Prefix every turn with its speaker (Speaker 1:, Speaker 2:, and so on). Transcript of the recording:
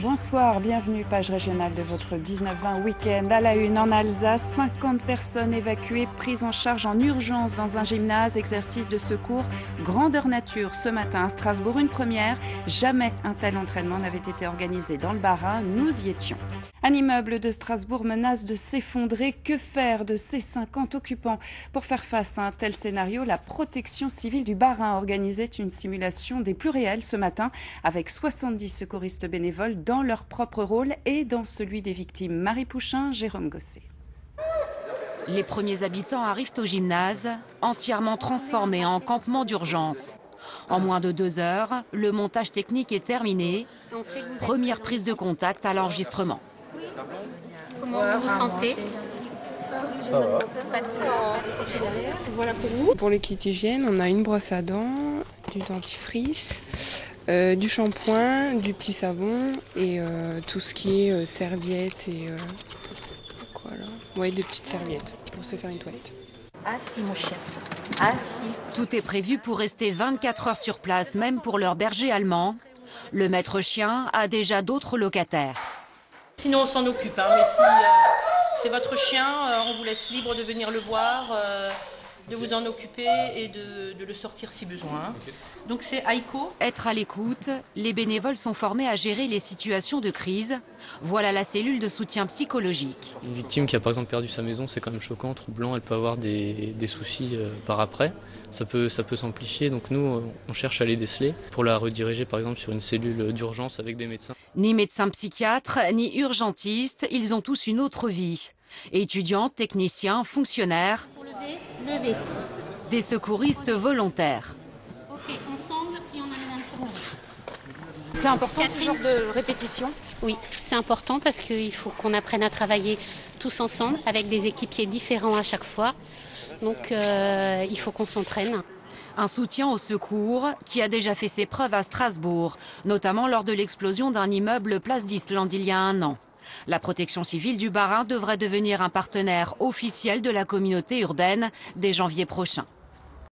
Speaker 1: Bonsoir, bienvenue, page régionale de votre 19-20 week-end. À la une, en Alsace, 50 personnes évacuées, prises en charge en urgence dans un gymnase, exercice de secours grandeur nature. Ce matin à Strasbourg, une première. Jamais un tel entraînement n'avait été organisé dans le Bas-Rhin. Nous y étions. Un immeuble de Strasbourg menace de s'effondrer. Que faire de ces 50 occupants? Pour faire face à un tel scénario, la protection civile du Bas-Rhin organisait une simulation des plus réels ce matin avec 70 secouristes bénévoles dans leur propre rôle et dans celui des victimes. Marie Pouchin, Jérôme Gosset.
Speaker 2: Les premiers habitants arrivent au gymnase, entièrement transformé en campement d'urgence. En moins de 2 heures, le montage technique est terminé. Première prise de contact à l'enregistrement.
Speaker 3: Comment vous vous sentez?
Speaker 4: Voilà pour vous. Pour les kits hygiène, on a une brosse à dents, du dentifrice, du shampoing, du petit savon et tout ce qui est serviettes et quoi là? Ouais, des petites serviettes pour se faire une toilette.
Speaker 3: Assis mon chien, assis.
Speaker 2: Tout est prévu pour rester 24 heures sur place, même pour leur berger allemand. Le maître chien a déjà d'autres locataires.
Speaker 5: Sinon on s'en occupe, hein, mais si c'est votre chien, on vous laisse libre de venir le voir, de vous en occuper et de le sortir si besoin. Okay. Donc c'est Aiko.
Speaker 2: Être à l'écoute, les bénévoles sont formés à gérer les situations de crise. Voilà la cellule de soutien psychologique.
Speaker 6: Une victime qui a par exemple perdu sa maison, c'est quand même choquant, troublant, elle peut avoir des soucis par après. Ça peut s'amplifier, donc nous on cherche à les déceler pour la rediriger par exemple sur une cellule d'urgence avec des médecins.
Speaker 2: Ni médecins psychiatres, ni urgentistes, ils ont tous une autre vie. Étudiants, techniciens, fonctionnaires.
Speaker 3: Pour lever, lever.
Speaker 2: Des secouristes volontaires.
Speaker 3: Ok, ensemble et on amène à l'infirmerie.
Speaker 2: C'est important ce genre de répétition?
Speaker 3: Oui, c'est important parce qu'il faut qu'on apprenne à travailler tous ensemble avec des équipiers différents à chaque fois. Donc il faut qu'on s'entraîne.
Speaker 2: Un soutien au secours qui a déjà fait ses preuves à Strasbourg, notamment lors de l'explosion d'un immeuble place d'Islande il y a 1 an. La protection civile du Bas-Rhin devrait devenir un partenaire officiel de la communauté urbaine dès janvier prochain.